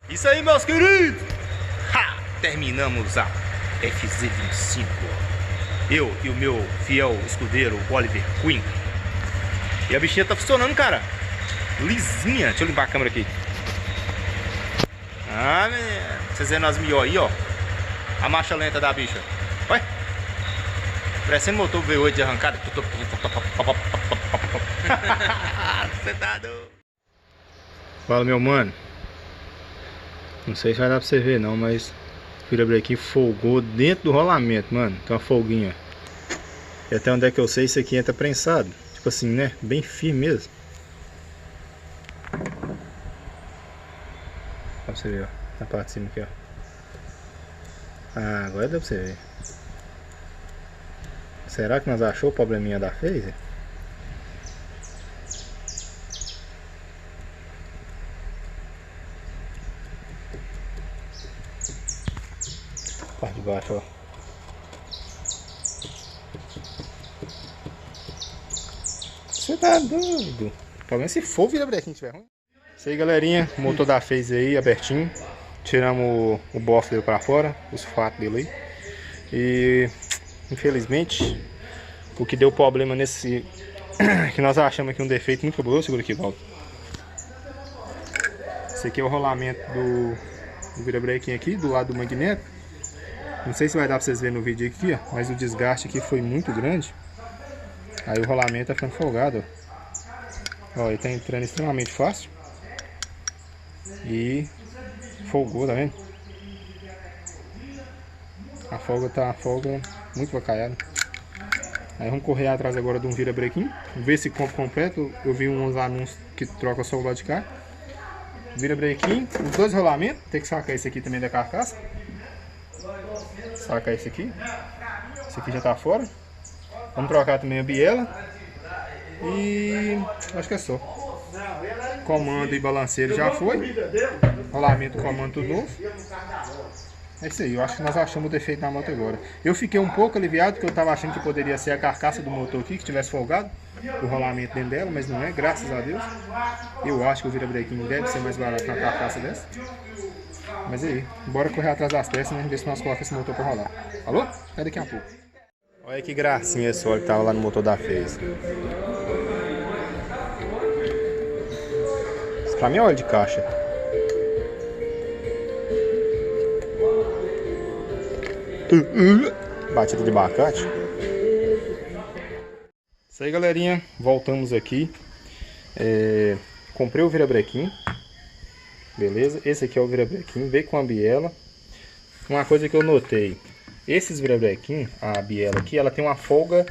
Isso aí, meus queridos! Ha! Terminamos a FZ25. Eu e o meu fiel escudeiro Oliver Queen. E a bichinha tá funcionando, cara. Lisinha. Deixa eu limpar a câmera aqui. Ah, menino. Vocês vendo as mió aí, ó. A marcha lenta da bicha. Olha. Parecendo motor V8 de arrancada. Você tá doido. Fala, meu mano. Não sei se vai dar pra você ver não, mas o virabrequim folgou dentro do rolamento, mano. Tem uma folguinha. E até onde é que eu sei, isso aqui entra prensado. Tipo assim, né? Bem firme mesmo. Dá pra você ver, ó. Na parte de cima aqui, ó. Ah, agora dá pra você ver. Será que nós achou o probleminha da phase? Parte de baixo, ó. Você tá doido? Pelo menos se for o virabrequim tiver ruim. Isso aí, galerinha. O motor da phase aí, abertinho. Tiramos o bofe dele pra fora, os fatos dele aí. E infelizmente, o que deu problema nesse que nós achamos aqui um defeito muito cabuloso. Segura aqui, Valdo. Esse aqui é o rolamento do virabrequim aqui, do lado do magneto. Não sei se vai dar pra vocês verem no vídeo aqui, ó, mas o desgaste aqui foi muito grande. Aí o rolamento tá ficando folgado, ó. Ó, ele tá entrando extremamente fácil. E folgou, tá vendo? A folga muito vacaiada. Aí vamos correr atrás agora de um virabrequim. Ver se compra completo. Eu vi uns anúncios que troca só o lado de cá. Virabrequim, os dois rolamentos. Tem que sacar esse aqui também da carcaça. Sacar esse aqui. Esse aqui já tá fora. Vamos trocar também a biela. E acho que é só. Comando e balanceiro já foi. Rolamento, comando, tudo novo. É isso aí, eu acho que nós achamos o defeito na moto agora. Eu fiquei um pouco aliviado, porque eu estava achando que poderia ser a carcaça do motor aqui, que tivesse folgado o rolamento dentro dela, mas não é, graças a Deus. Eu acho que o virabrequim deve ser mais barato na carcaça dessa. Mas aí, bora correr atrás das peças, né? Ver se nós colocamos esse motor para rolar. Falou? Até daqui a pouco. Olha que gracinha esse óleo que tava lá no motor da phase. Isso pra mim é óleo de caixa. Batida de abacate. Isso aí, galerinha, voltamos aqui. Comprei o virabrequim. Beleza, esse aqui é o virabrequim, veio com a biela. Uma coisa que eu notei, esses virabrequim, a biela aqui, ela tem uma folga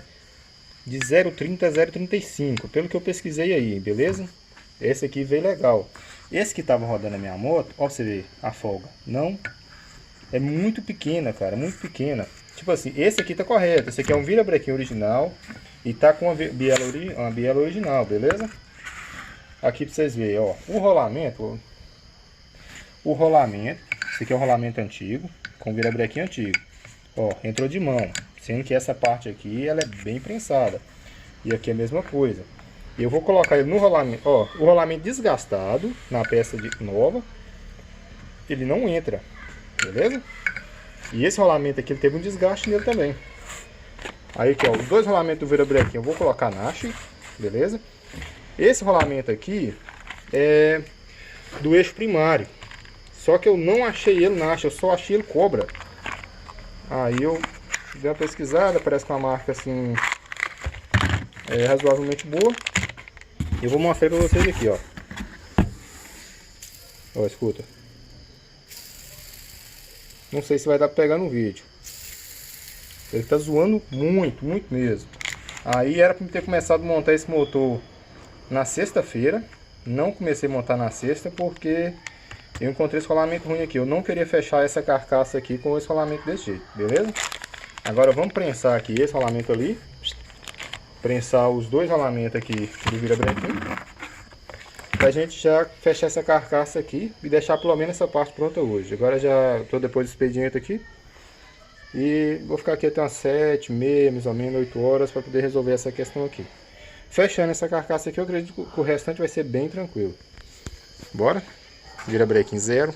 de 0,30 a 0,35, pelo que eu pesquisei aí, beleza? Esse aqui veio legal. Esse que tava rodando a minha moto, ó, pra você ver, a folga não é muito pequena, cara, muito pequena. Tipo assim, esse aqui tá correto, esse aqui é um virabrequim original e tá com uma biela original, beleza? Aqui pra vocês verem, ó, o rolamento, esse aqui é o rolamento antigo, com virabrequim antigo. Ó, entrou de mão, sendo que essa parte aqui, ela é bem prensada. E aqui é a mesma coisa. Eu vou colocar ele no rolamento, ó, o rolamento desgastado, na peça nova, ele não entra. Beleza? E esse rolamento aqui, ele teve um desgaste nele também. Aí aqui, ó, os dois rolamentos do virabrequim eu vou colocar na haste, beleza? Esse rolamento aqui é do eixo primário. Só que eu não achei ele na haste, eu só achei ele cobra. Aí eu dei uma pesquisada, parece que é uma marca assim razoavelmente boa. Eu vou mostrar pra vocês aqui, ó. Ó, escuta. Não sei se vai dar pra pegar no vídeo. Ele tá zoando muito, muito mesmo. Aí era pra eu ter começado a montar esse motor na sexta-feira. Não comecei a montar na sexta porque eu encontrei esse rolamento ruim aqui. Eu não queria fechar essa carcaça aqui com esse rolamento desse jeito, beleza? Agora vamos prensar aqui esse rolamento ali. Prensar os dois rolamentos aqui do virabrequim. Pra gente já fechar essa carcaça aqui e deixar pelo menos essa parte pronta hoje. Agora já tô depois do expediente aqui. E vou ficar aqui até umas 7h30, mais ou menos 8 horas para poder resolver essa questão aqui. Fechando essa carcaça aqui, eu acredito que o restante vai ser bem tranquilo. Bora? Virabrequim zero.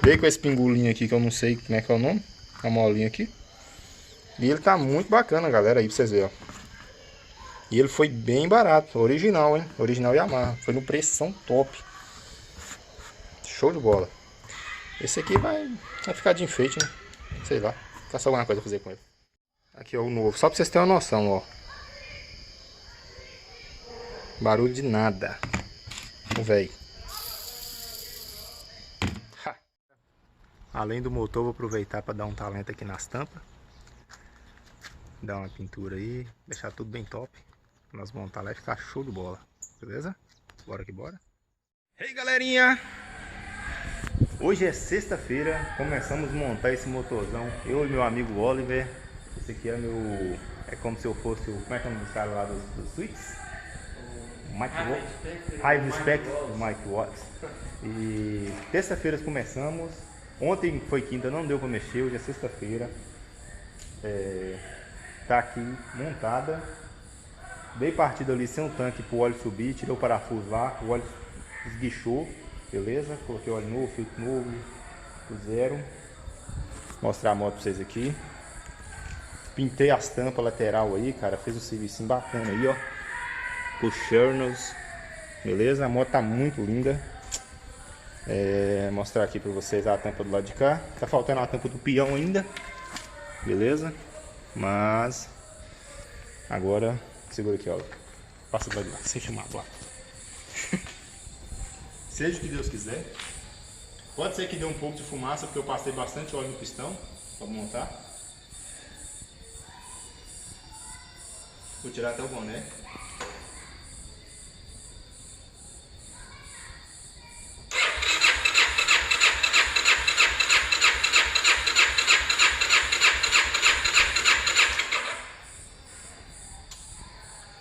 Veio com esse pingulinho aqui que eu não sei como é que é o nome. A molinha aqui. E ele tá muito bacana, galera, aí pra vocês verem, ó. E ele foi bem barato, original, hein? Original Yamaha. Foi no preção top. Show de bola. Esse aqui vai ficar de enfeite, né? Sei lá. Caçar alguma coisa a fazer com ele. Aqui, ó, o novo. Só pra vocês terem uma noção, ó. Barulho de nada. O velho. Além do motor, vou aproveitar para dar um talento aqui nas tampas. Dar uma pintura aí. Deixar tudo bem top. Pra nós montar lá e ficar show de bola. Beleza? Bora que bora. Hey, galerinha! Hoje é sexta-feira. Começamos a montar esse motorzão. Eu e meu amigo Oliver. Esse aqui é meu... É como se eu fosse o... Como é que é o nome dos caras lá dos Suites? Mike Watts. High Respect do Mike Watts. E terça-feira começamos. Ontem foi quinta, não deu pra mexer. Hoje é sexta-feira. Tá aqui montada. Dei partida ali sem um tanque pro óleo subir. Tirei o parafuso lá. O óleo esguichou. Beleza? Coloquei óleo novo, filtro novo. Zero. Vou mostrar a moto pra vocês aqui. Pintei as tampas lateral aí, cara. Fez um serviço bacana aí, ó. Os Chernels. Beleza? A moto tá muito linda. Mostrar aqui pra vocês a tampa do lado de cá. Tá faltando a tampa do peão ainda. Beleza? Mas agora segura aqui, ó. Passa do lado de lá, sem chamar lá. Seja o que Deus quiser. Pode ser que dê um pouco de fumaça, porque eu passei bastante óleo no pistão pra montar. Vou tirar até o boné.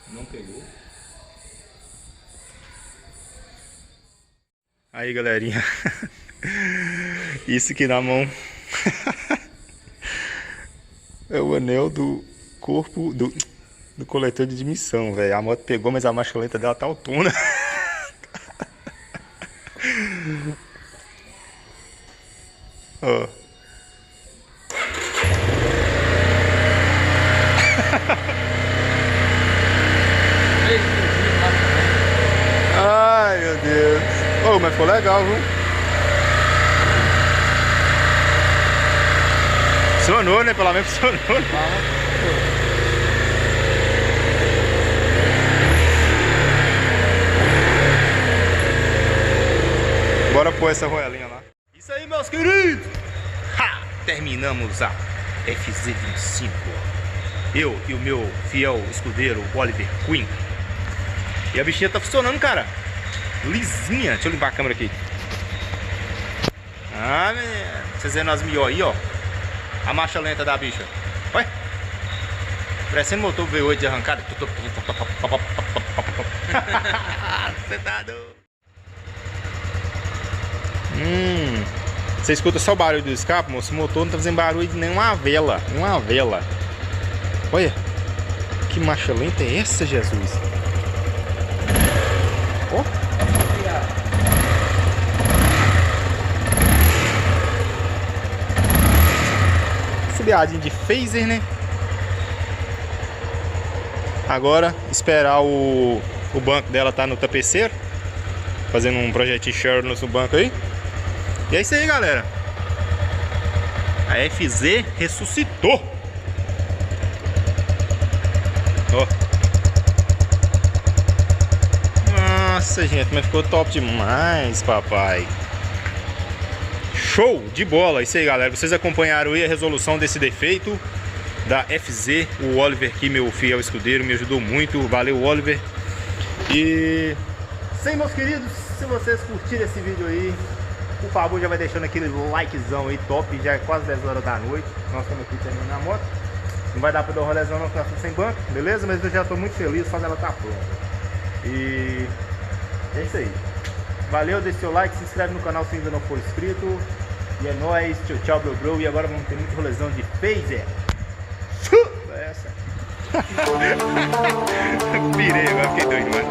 Não pegou. Aí, galerinha. Isso aqui na mão é o anel do corpo do coletor de admissão, velho. A moto pegou, mas a marcha lenta dela tá autona. Ó. Ai, meu Deus. Oh, mas ficou legal, viu? Funcionou, né? Pelo menos funcionou. Bora pôr essa roelinha lá. Isso aí, meus queridos! Ha! Terminamos a FZ25. Eu e o meu fiel escudeiro Oliver Queen. E a bichinha tá funcionando, cara. Lisinha. Deixa eu limpar a câmera aqui. Ah, menino. Vocês vendo as mió aí, ó. A marcha lenta da bicha. Olha. Parecendo motor V8 de arrancada. Você tá doido. Você escuta só o barulho do escape, moço? O motor não tá fazendo barulho de nenhuma vela. Uma vela. Olha. Que marcha lenta é essa, Jesus? Ó. Freadinho de phaser, né? Agora esperar o banco dela tá no tapeceiro, fazendo um projetinho Chernels no banco aí. E é isso aí, galera. A FZ ressuscitou. Ó. Nossa, gente, mas ficou top demais, papai. Show de bola. Isso aí, galera. Vocês acompanharam aí a resolução desse defeito da FZ. O Oliver aqui, meu fiel escudeiro, me ajudou muito. Valeu, Oliver. E sem, meus queridos, se vocês curtiram esse vídeo aí, por favor, já vai deixando aquele likezão aí top. Já é quase 10 horas da noite. Nós estamos aqui terminando a moto. Não vai dar pra dar um rolezão não, porque nós estamos sem banco, beleza? Mas eu já estou muito feliz só dela tá pronta. E é isso aí. Valeu, deixa seu like, se inscreve no canal se ainda não for inscrito. E é nóis, tchau, tchau, bro. E agora vamos ter muito rolezão de phaser. Essa. Pirei, agora fiquei doido, mano.